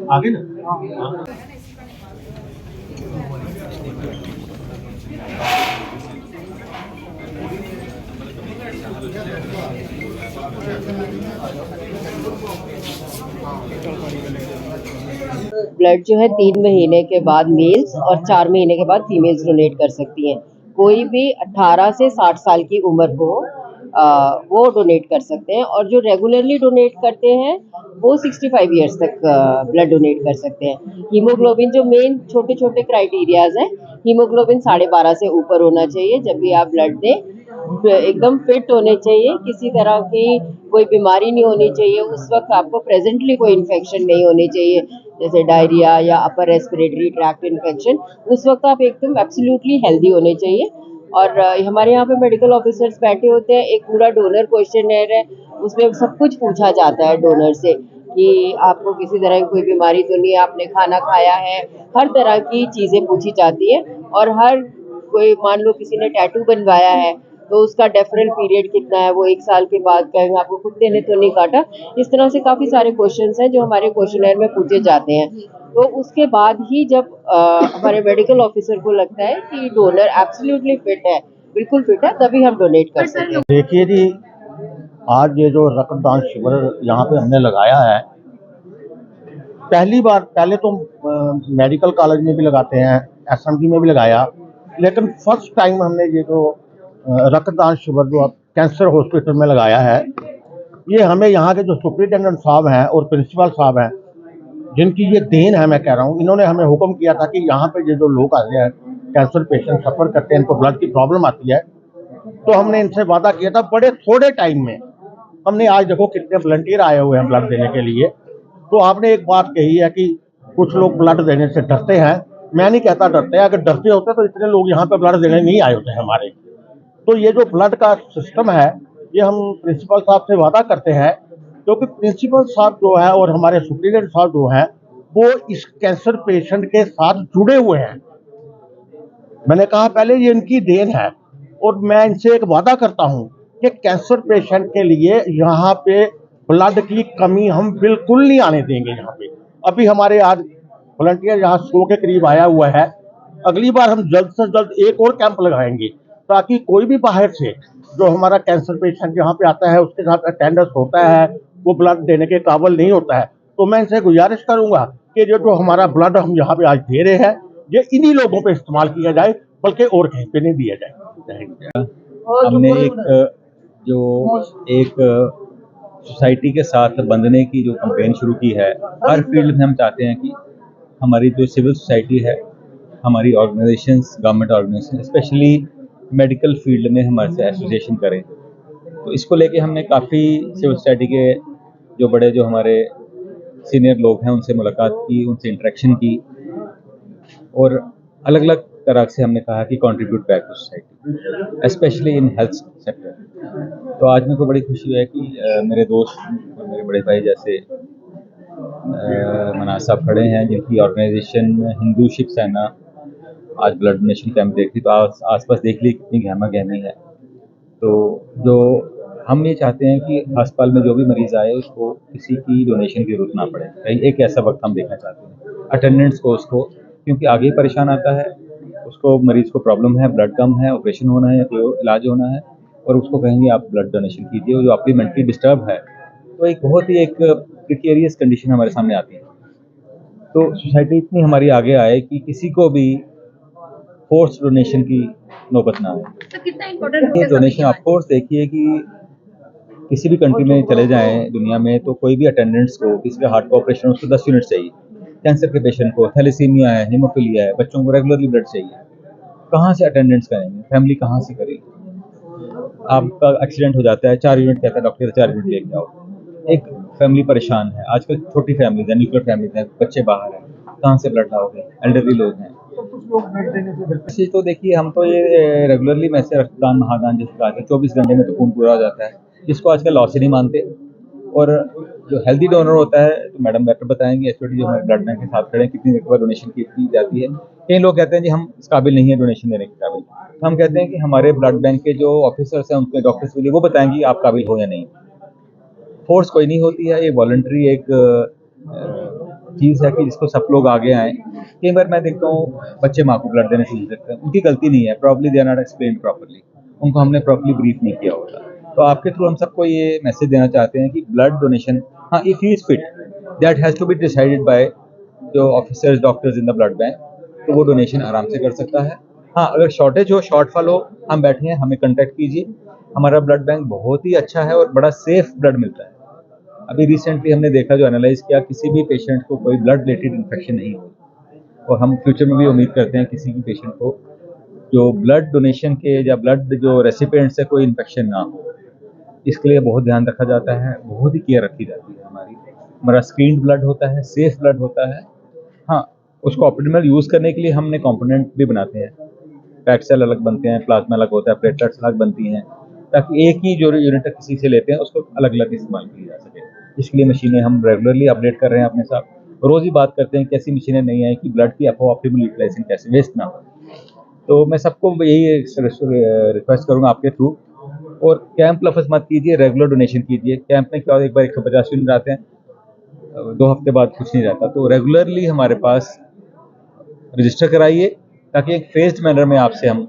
आगे ना ब्लड जो है 3 महीने के बाद मेल्स और 4 महीने के बाद फीमेल्स डोनेट कर सकती हैं। कोई भी 18 से 60 साल की उम्र हो वो डोनेट कर सकते हैं, और जो रेगुलरली डोनेट करते हैं वो 65 इयर्स तक ब्लड डोनेट कर सकते हैं। हीमोग्लोबिन जो मेन छोटे छोटे क्राइटेरियाज हैं, हीमोग्लोबिन 12.5 से ऊपर होना चाहिए जब भी आप ब्लड दें। एकदम फिट होने चाहिए, किसी तरह की कोई बीमारी नहीं होनी चाहिए, उस वक्त आपको प्रेजेंटली कोई इन्फेक्शन नहीं होनी चाहिए, जैसे डायरिया या अपर रेस्पिरेटरी ट्रैक्ट इन्फेक्शन। उस वक्त आप एकदम एब्सोल्युटली हेल्दी होने चाहिए। और हमारे यहाँ पे मेडिकल ऑफिसर्स बैठे होते हैं, एक पूरा डोनर क्वेश्चनर है, उसमें सब कुछ पूछा जाता है डोनर से कि आपको किसी तरह की कोई बीमारी तो नहीं है, आपने खाना खाया है, हर तरह की चीज़ें पूछी जाती है। और हर कोई, मान लो किसी ने टैटू बनवाया है तो उसका डेफरल पीरियड कितना है, वो 1 साल के बाद का है, आपको कुत्ते ने तो नहीं काटा। इस तरह से काफ़ी सारे क्वेश्चंस हैं जो हमारे क्वेश्चनर में पूछे जाते हैं। तो उसके बाद ही जब हमारे मेडिकल ऑफिसर को लगता है कि डोनर एब्सोल्युटली फिट है, बिल्कुल फिट है, तभी हम डोनेट कर सकते हैं। देखिए जी, आज ये जो रक्तदान शिविर यहाँ पे हमने लगाया है, पहली बार, पहले तो मेडिकल कॉलेज में भी लगाते हैं, एसएमजी में भी लगाया, लेकिन फर्स्ट टाइम हमने ये जो रक्तदान शिविर जो कैंसर हॉस्पिटल में लगाया है, ये हमें यहाँ के जो सुप्रिटेंडेंट साहब हैं और प्रिंसिपल साहब हैं, जिनकी ये देन है, मैं कह रहा हूँ, इन्होंने हमें हुक्म किया था कि यहाँ पे ये जो लोग आते हैं, कैंसर पेशेंट सफ़र करते हैं, इनको ब्लड की प्रॉब्लम आती है, तो हमने इनसे वादा किया था बड़े थोड़े टाइम में। हमने आज देखो कितने वॉलंटियर आए हुए हैं ब्लड देने के लिए। तो आपने एक बात कही है कि कुछ लोग ब्लड देने से डरते हैं। मैं नहीं कहता डरते हैं, अगर डरते होते तो इतने लोग यहाँ पे ब्लड देने नहीं आए होते हमारे। तो ये जो ब्लड का सिस्टम है, ये हम प्रिंसिपल साहब से वादा करते हैं, क्योंकि प्रिंसिपल साहब जो है और हमारे सुप्रीडेंट साहब जो हैं, वो इस कैंसर पेशेंट के साथ जुड़े हुए हैं। मैंने कहा पहले, ये इनकी देन है, और मैं इनसे एक वादा करता हूं कि कैंसर पेशेंट के लिए यहाँ पे ब्लड की कमी हम बिल्कुल नहीं आने देंगे। यहाँ पे अभी हमारे आज वॉलंटियर यहाँ 100 के करीब आया हुआ है। अगली बार हम जल्द से जल्द एक और कैंप लगाएंगे, ताकि कोई भी बाहर से जो हमारा कैंसर पेशेंट यहाँ पे आता है, उसके साथ अटेंडेंस होता है, वो ब्लड देने के काबिल नहीं होता है, तो मैं इनसे गुजारिश करूंगा कि जो हमारा ब्लड हम यहाँ पे आज दे रहे हैं, ये इन्हीं लोगों पे इस्तेमाल किया जाए, बल्कि और कहीं पे नहीं दिया जाए। हमने एक सोसाइटी के साथ बंधने की जो कैंपेन शुरू की है। हर फील्ड में हम चाहते हैं कि हमारी जो सिविल सोसाइटी है, हमारी organisations, government organisation, specially medical field में हमारे से एसोसिएशन करें, तो इसको लेके हमने काफ़ी सिविल सोसाइटी के जो हमारे सीनियर लोग हैं उनसे मुलाकात की, उनसे इंटरेक्शन की और अलग अलग तरह से हमने कहा कि contribute back to society, specially in health sector. तो आज मेरे को बड़ी खुशी है कि मेरे दोस्त और मेरे बड़े भाई जैसे मनाज साहब खड़े हैं, जिनकी ऑर्गेनाइजेशन हिंदू शिव सेना आज ब्लड डोनेशन कैंप देख रही, तो आसपास देख ली कितनी गहमा गहमी है। तो जो हम ये चाहते हैं कि अस्पताल में जो भी मरीज आए उसको किसी की डोनेशन की जरूरत ना पड़े। कहीं एक ऐसा वक्त हम देखना चाहते हैं अटेंडेंट्स को, उसको क्योंकि आगे परेशान आता है, उसको मरीज को प्रॉब्लम है, ब्लड कम है, ऑपरेशन होना है या कोई इलाज होना है, और उसको कहेंगे आप ब्लड डोनेशन कीजिए, जो आपकी मेंटली डिस्टर्ब है, तो एक बहुत ही एक प्रिकेरियस कंडीशन हमारे सामने आती है। तो सोसाइटी इतनी हमारी आगे आए कि किसी को भी फोर्स डोनेशन की नौबत ना आए। तो कितना इम्पोर्टेंट ये डोनेशन आप कोर्स देखिए कि किसी भी कंट्री में चले जाएं दुनिया में, तो कोई भी अटेंडेंट्स को किसी का हार्ट का ऑपरेशन उसको 10 यूनिट चाहिए, कैंसर के पेशेंट को, थैलेसीमिया है, हीमोफीलिया है, बच्चों को रेगुलरली ब्लड चाहिए। कहाँ से अटेंडेंट्स करेंगे, फैमिली कहाँ से करेगी? आपका एक्सीडेंट हो जाता है, 4 यूनिट कहता है डॉक्टर, 4 यूनिट लेके आओ, एक फैमिली परेशान है। आजकल छोटी फैमिलीज है, न्यूक्लियर फैमिलीज है, बच्चे बाहर हैं, कहाँ से ब्लड लाओगे? एल्डरली लोग हैं। तो देखिए हम तो ये रेगुलरली में से रक्तदान महादान जैसे कहा 24 घंटे में तो खून पूरा हो जाता है, जिसको आजकल लॉस ही नहीं मानते। और जो हेल्दी डोनर होता है, तो मैडम बेटर बताएंगे, एसओटी जो हमारे ब्लड बैंक के साथ खड़े हैं, कितनी देर के बाद डोनेशन की जाती है। कई लोग कहते हैं जी हम इस काबिल नहीं है डोनेशन देने के काबिल, तो हम कहते हैं कि हमारे ब्लड बैंक के जो ऑफिसर्स हैं, उनके डॉक्टर्स के लिए वो बताएंगे आप काबिल हो या नहीं। फोर्स कोई नहीं होती है, ये वॉलंटरी एक चीज़ है कि जिसको सब लोग आगे आएँ। कई बार मैं देखता हूँ बच्चे माँ को ब्लड देने से झिझकते हैं, उनकी गलती नहीं है, probably they are not explained properly, उनको हमने प्रॉपर्ली ब्रीफ नहीं किया होता। तो आपके थ्रू हम सबको ये मैसेज देना चाहते हैं कि ब्लड डोनेशन, हाँ if he is fit, that has to be decided by जो officers doctors in the blood bank, तो वो डोनेशन आराम से कर सकता है। हाँ अगर शॉर्टेज हो, शॉर्टफॉल हो, हम बैठे हैं, हमें कॉन्टैक्ट कीजिए। हमारा ब्लड बैंक बहुत ही अच्छा है और बड़ा सेफ ब्लड मिलता है। अभी रिसेंटली हमने देखा, जो एनालाइज किया, किसी भी पेशेंट को कोई ब्लड रिलेटेड इन्फेक्शन नहीं हुई, और हम फ्यूचर में भी उम्मीद करते हैं किसी भी पेशेंट को जो ब्लड डोनेशन के या ब्लड जो रेसिपिएंट से कोई इन्फेक्शन ना हो। इसके लिए बहुत ध्यान रखा जाता है, बहुत ही केयर रखी जाती है हमारा स्क्रीन्ड ब्लड होता है, सेफ ब्लड होता है। हाँ उसको ऑप्टिमल यूज़ करने के लिए हमने कंपोनेंट भी बनाते हैं, पैक सेल अलग बनते हैं, प्लाज्मा अलग होता है, प्लेटलेट्स अलग बनती हैं, ताकि एक ही जो यूनिट किसी से लेते हैं उसको अलग अलग इस्तेमाल किया जा सके। इसके लिए मशीनें हम रेगुलरली अपडेट कर रहे हैं अपने साथ, रोज़ ही बात करते हैं कैसी मशीनें नहीं आई कि ब्लड की ऑप्टिमल यूटिलाइजेशन कैसे वेस्ट ना हो। तो मैं सबको यही रिक्वेस्ट करूँगा आपके थ्रू, और कैंप लफ्ज़ मत कीजिए, रेगुलर डोनेशन कीजिए। कैंप में क्या, एक बार 150 यूनिट आते हैं, 2 हफ्ते बाद कुछ नहीं रहता। तो रेगुलरली हमारे पास रजिस्टर कराइए, ताकि एक फेज्ड मैनर में आपसे हम